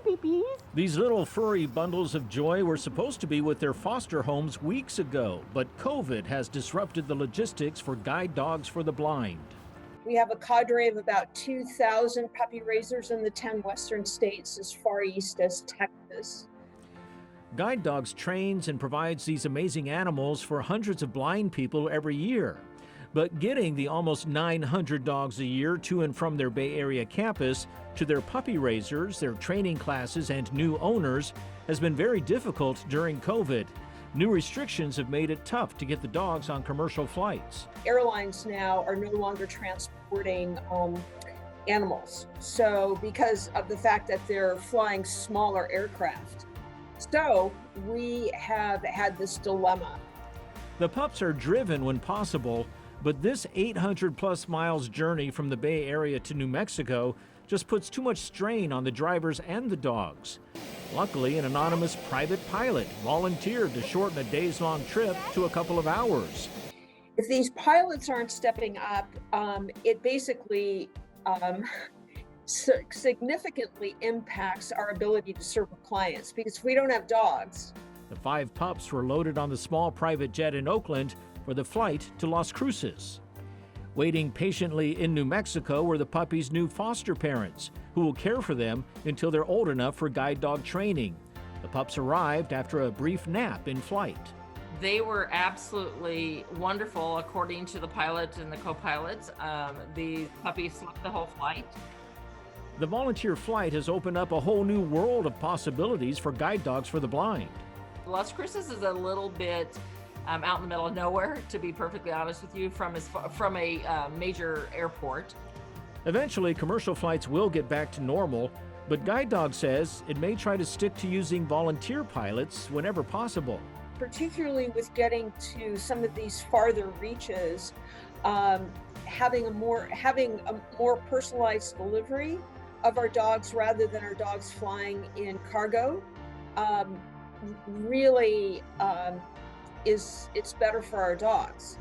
puppies. These little furry bundles of joy were supposed to be with their foster homes weeks ago, but COVID has disrupted the logistics for guide dogs for the blind. We have a cadre of about 2,000 puppy raisers in the 10 western states as far east as Texas. Guide Dogs trains and provides these amazing animals for hundreds of blind people every year. But getting the almost 900 dogs a year to and from their Bay Area campus to their puppy raisers, their training classes, and new owners has been very difficult during COVID. New restrictions have made it tough to get the dogs on commercial flights. Airlines now are no longer transporting animals, so because of the fact that they're flying smaller aircraft. So we have had this dilemma. The pups are driven when possible, but this 800-plus miles journey from the Bay Area to New Mexico just puts too much strain on the drivers and the dogs. Luckily, an anonymous private pilot volunteered to shorten a days-long trip to a couple of hours. If these pilots aren't stepping up, it basically significantly impacts our ability to serve our clients, because if we don't have dogs. The 5 pups were loaded on the small private jet in Oakland for the flight to Las Cruces. Waiting patiently in New Mexico were the puppies' new foster parents, who will care for them until they're old enough for guide dog training. The pups arrived after a brief nap in flight. They were absolutely wonderful, according to the pilot and the co-pilots. The puppies slept the whole flight. The volunteer flight has opened up a whole new world of possibilities for guide dogs for the blind. Las Cruces is a little bit out in the middle of nowhere, to be perfectly honest with you, from a major airport. Eventually, commercial flights will get back to normal, but Guide Dog says it may try to stick to using volunteer pilots whenever possible. Particularly with getting to some of these farther reaches, having a more personalized delivery of our dogs rather than our dogs flying in cargo, really it's better for our dogs.